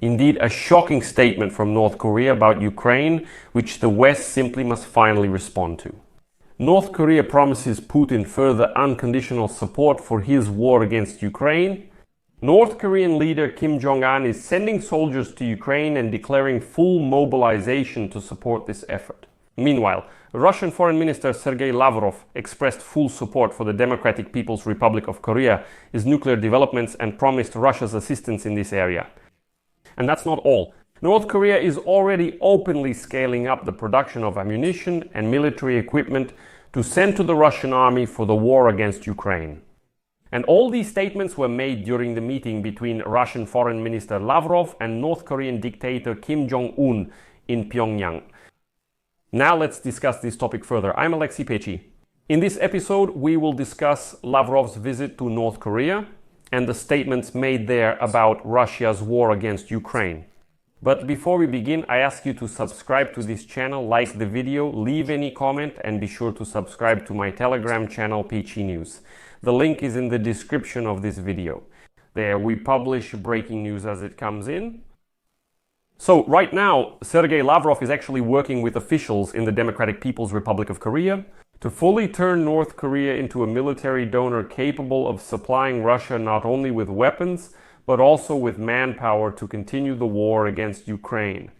Indeed, a shocking statement from North Korea about Ukraine, which the West simply must finally respond to. North Korea promises Putin further unconditional support for his war against Ukraine. North Korean leader Kim Jong-un is sending soldiers to Ukraine and declaring full mobilization to support this effort. Meanwhile, Russian Foreign Minister Sergei Lavrov expressed full support for the Democratic People's Republic of Korea's nuclear developments and promised Russia's assistance in this area. And that's not all. North Korea is already openly scaling up the production of ammunition and military equipment to send to the Russian army for the war against Ukraine. And all these statements were made during the meeting between Russian Foreign Minister Lavrov and North Korean dictator Kim Jong-un in Pyongyang. Now let's discuss this topic further. I'm Alexei Pechi. In this episode, we will discuss Lavrov's visit to North Korea and the statements made there about Russia's war against Ukraine. But before we begin, I ask you to subscribe to this channel, like the video, leave any comment, and be sure to subscribe to my Telegram channel, Pechi News. The link is in the description of this video. There we publish breaking news as it comes in. So right now, Sergei Lavrov is actually working with officials in the Democratic People's Republic of Korea to fully turn North Korea into a military donor capable of supplying Russia not only with weapons, but also with manpower to continue the war against Ukraine.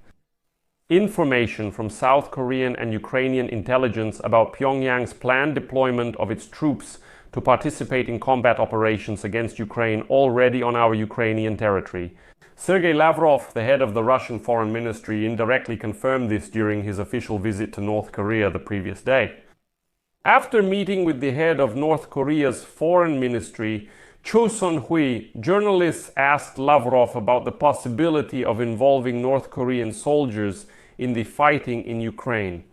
Information from South Korean and Ukrainian intelligence about Pyongyang's planned deployment of its troops to participate in combat operations against Ukraine already on our Ukrainian territory. Sergei Lavrov, the head of the Russian Foreign Ministry, indirectly confirmed this during his official visit to North Korea the previous day. After meeting with the head of North Korea's foreign ministry, Cho Son-hui, journalists asked Lavrov about the possibility of involving North Korean soldiers in the fighting in Ukraine.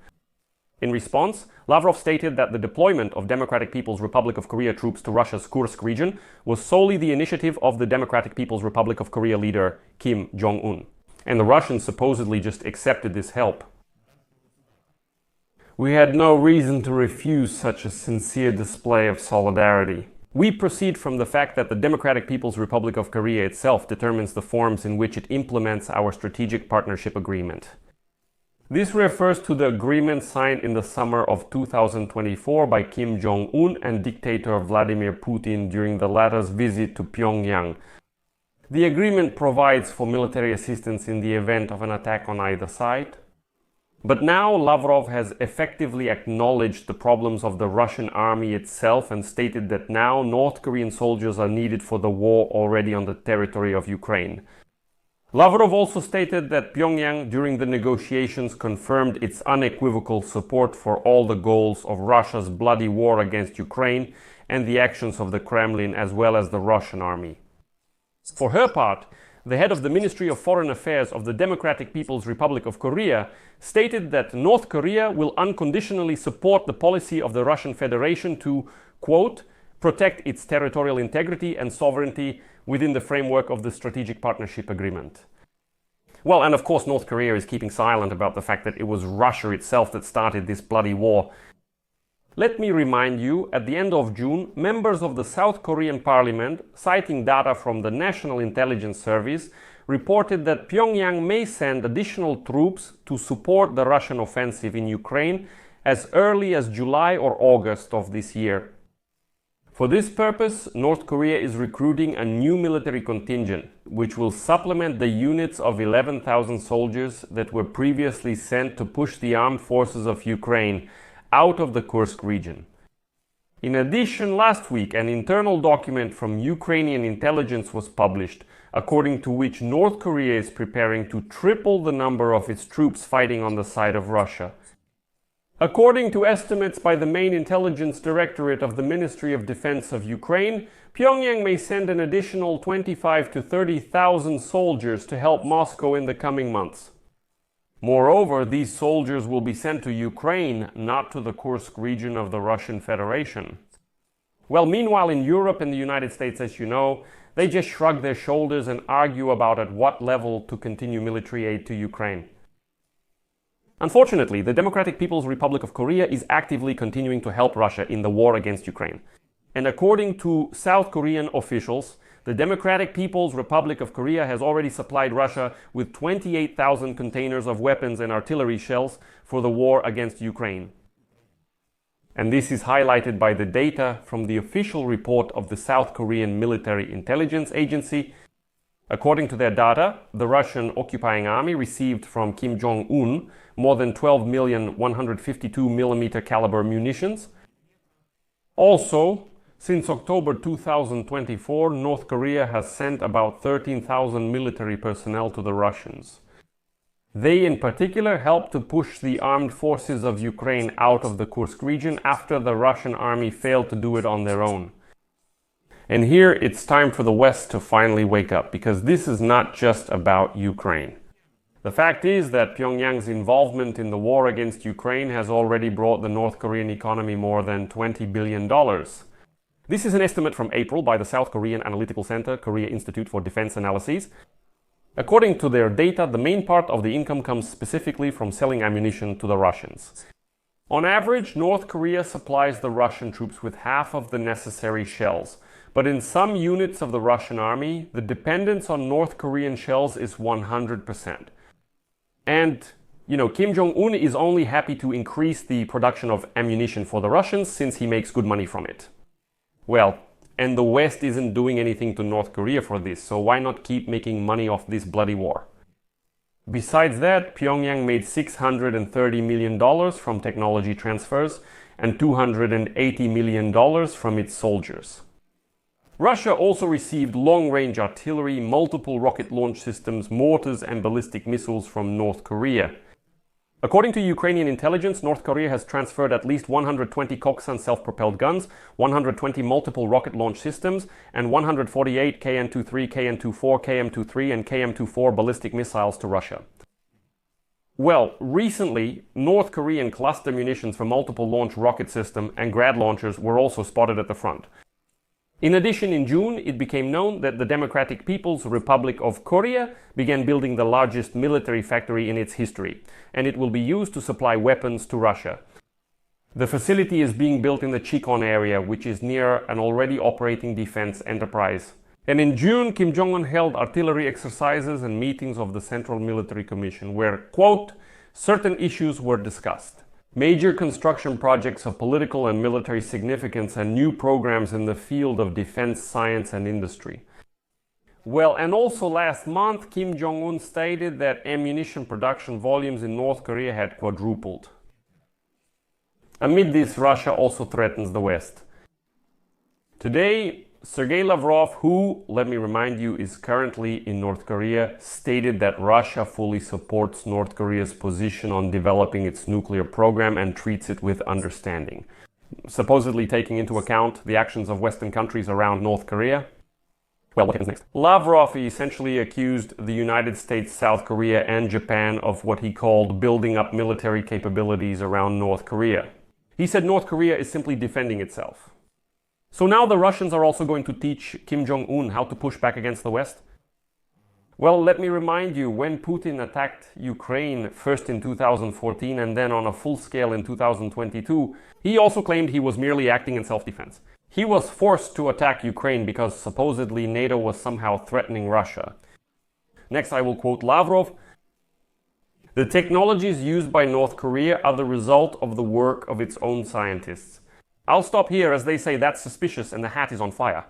In response, Lavrov stated that the deployment of Democratic People's Republic of Korea troops to Russia's Kursk region was solely the initiative of the Democratic People's Republic of Korea leader Kim Jong-un, and the Russians supposedly just accepted this help. We had no reason to refuse such a sincere display of solidarity. We proceed from the fact that the Democratic People's Republic of Korea itself determines the forms in which it implements our strategic partnership agreement. This refers to the agreement signed in the summer of 2024 by Kim Jong-un and dictator Vladimir Putin during the latter's visit to Pyongyang. The agreement provides for military assistance in the event of an attack on either side. But now Lavrov has effectively acknowledged the problems of the Russian army itself and stated that now North Korean soldiers are needed for the war already on the territory of Ukraine. Lavrov also stated that Pyongyang during the negotiations confirmed its unequivocal support for all the goals of Russia's bloody war against Ukraine and the actions of the Kremlin as well as the Russian army. For her part, the head of the Ministry of Foreign Affairs of the Democratic People's Republic of Korea stated that North Korea will unconditionally support the policy of the Russian Federation to, quote, protect its territorial integrity and sovereignty within the framework of the Strategic Partnership Agreement. Well, and of course North Korea is keeping silent about the fact that it was Russia itself that started this bloody war. Let me remind you, at the end of June, members of the South Korean parliament, citing data from the National Intelligence Service, reported that Pyongyang may send additional troops to support the Russian offensive in Ukraine as early as July or August of this year. For this purpose, North Korea is recruiting a new military contingent, which will supplement the units of 11,000 soldiers that were previously sent to push the armed forces of Ukraine out of the Kursk region. In addition, last week an internal document from Ukrainian intelligence was published, according to which North Korea is preparing to triple the number of its troops fighting on the side of Russia. According to estimates by the main intelligence directorate of the Ministry of Defense of Ukraine, Pyongyang may send an additional 25,000 to 30,000 soldiers to help Moscow in the coming months. Moreover, these soldiers will be sent to Ukraine, not to the Kursk region of the Russian Federation. Well, meanwhile in Europe and the United States, as you know, they just shrug their shoulders and argue about at what level to continue military aid to Ukraine. Unfortunately, the Democratic People's Republic of Korea is actively continuing to help Russia in the war against Ukraine. And according to South Korean officials, The Democratic People's Republic of Korea has already supplied Russia with 28,000 containers of weapons and artillery shells for the war against Ukraine. And this is highlighted by the data from the official report of the South Korean Military Intelligence Agency. According to their data, the Russian occupying army received from Kim Jong-un more than 12 million 152mm caliber munitions. Also, since October 2024, North Korea has sent about 13,000 military personnel to the Russians. They in particular helped to push the armed forces of Ukraine out of the Kursk region after the Russian army failed to do it on their own. And here it's time for the West to finally wake up, because this is not just about Ukraine. The fact is that Pyongyang's involvement in the war against Ukraine has already brought the North Korean economy more than $20 billion. This is an estimate from April by the South Korean Analytical Center, Korea Institute for Defense Analyses. According to their data, the main part of the income comes specifically from selling ammunition to the Russians. On average, North Korea supplies the Russian troops with half of the necessary shells. But in some units of the Russian army, the dependence on North Korean shells is 100%. And, Kim Jong-un is only happy to increase the production of ammunition for the Russians since he makes good money from it. Well, and the West isn't doing anything to North Korea for this, so why not keep making money off this bloody war? Besides that, Pyongyang made $630 million from technology transfers and $280 million from its soldiers. Russia also received long-range artillery, multiple rocket launch systems, mortars and ballistic missiles from North Korea. According to Ukrainian intelligence, North Korea has transferred at least 120 Koksan self-propelled guns, 120 multiple rocket launch systems, and 148 KN-23, KN-24, KM-23, and KM-24 ballistic missiles to Russia. Well, recently, North Korean cluster munitions for multiple launch rocket system and Grad launchers were also spotted at the front. In addition, in June, it became known that the Democratic People's Republic of Korea began building the largest military factory in its history, and it will be used to supply weapons to Russia. The facility is being built in the Chikon area, which is near an already operating defense enterprise. And in June, Kim Jong-un held artillery exercises and meetings of the Central Military Commission, where, quote, certain issues were discussed. Major construction projects of political and military significance and new programs in the field of defense, science and industry. Well, and also last month, Kim Jong-un stated that ammunition production volumes in North Korea had quadrupled. Amid this, Russia also threatens the West. Today, Sergei Lavrov, who, let me remind you, is currently in North Korea, stated that Russia fully supports North Korea's position on developing its nuclear program and treats it with understanding, supposedly taking into account the actions of Western countries around North Korea. Well, what happens next? Lavrov essentially accused the United States, South Korea, and Japan of what he called building up military capabilities around North Korea. He said North Korea is simply defending itself. So now the Russians are also going to teach Kim Jong-un how to push back against the West? Well, let me remind you, when Putin attacked Ukraine first in 2014 and then on a full scale in 2022, he also claimed he was merely acting in self-defense. He was forced to attack Ukraine because supposedly NATO was somehow threatening Russia. Next, I will quote Lavrov. The technologies used by North Korea are the result of the work of its own scientists. I'll stop here, as they say that's suspicious and the hat is on fire.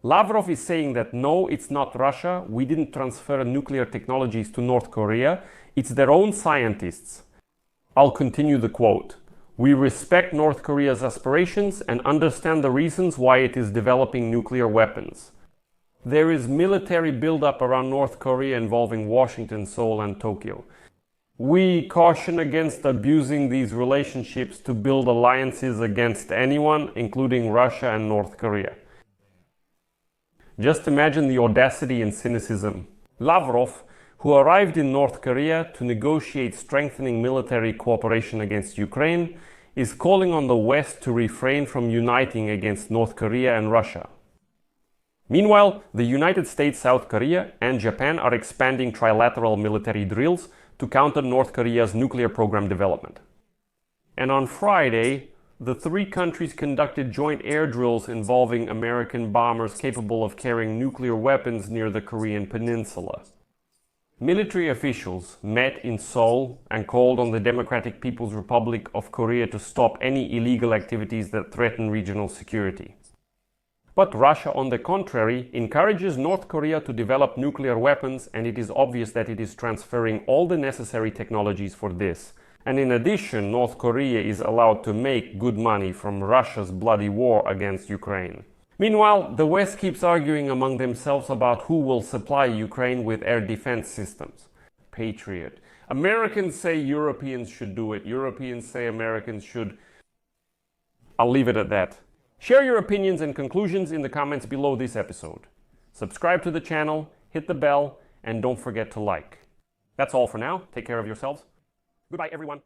Lavrov is saying that no, it's not Russia, we didn't transfer nuclear technologies to North Korea, it's their own scientists. I'll continue the quote. We respect North Korea's aspirations and understand the reasons why it is developing nuclear weapons. There is military buildup around North Korea involving Washington, Seoul and Tokyo. We caution against abusing these relationships to build alliances against anyone, including Russia and North Korea. Just imagine the audacity and cynicism. Lavrov, who arrived in North Korea to negotiate strengthening military cooperation against Ukraine, is calling on the West to refrain from uniting against North Korea and Russia. Meanwhile, the United States, South Korea and Japan are expanding trilateral military drills to counter North Korea's nuclear program development. And on Friday, the three countries conducted joint air drills involving American bombers capable of carrying nuclear weapons near the Korean peninsula. Military officials met in Seoul and called on the Democratic People's Republic of Korea to stop any illegal activities that threaten regional security. But Russia, on the contrary, encourages North Korea to develop nuclear weapons, and it is obvious that it is transferring all the necessary technologies for this. And in addition, North Korea is allowed to make good money from Russia's bloody war against Ukraine. Meanwhile, the West keeps arguing among themselves about who will supply Ukraine with air defense systems. Patriot. Americans say Europeans should do it. Europeans say Americans should. I'll leave it at that. Share your opinions and conclusions in the comments below this episode. Subscribe to the channel, hit the bell, and don't forget to like. That's all for now. Take care of yourselves. Goodbye, everyone.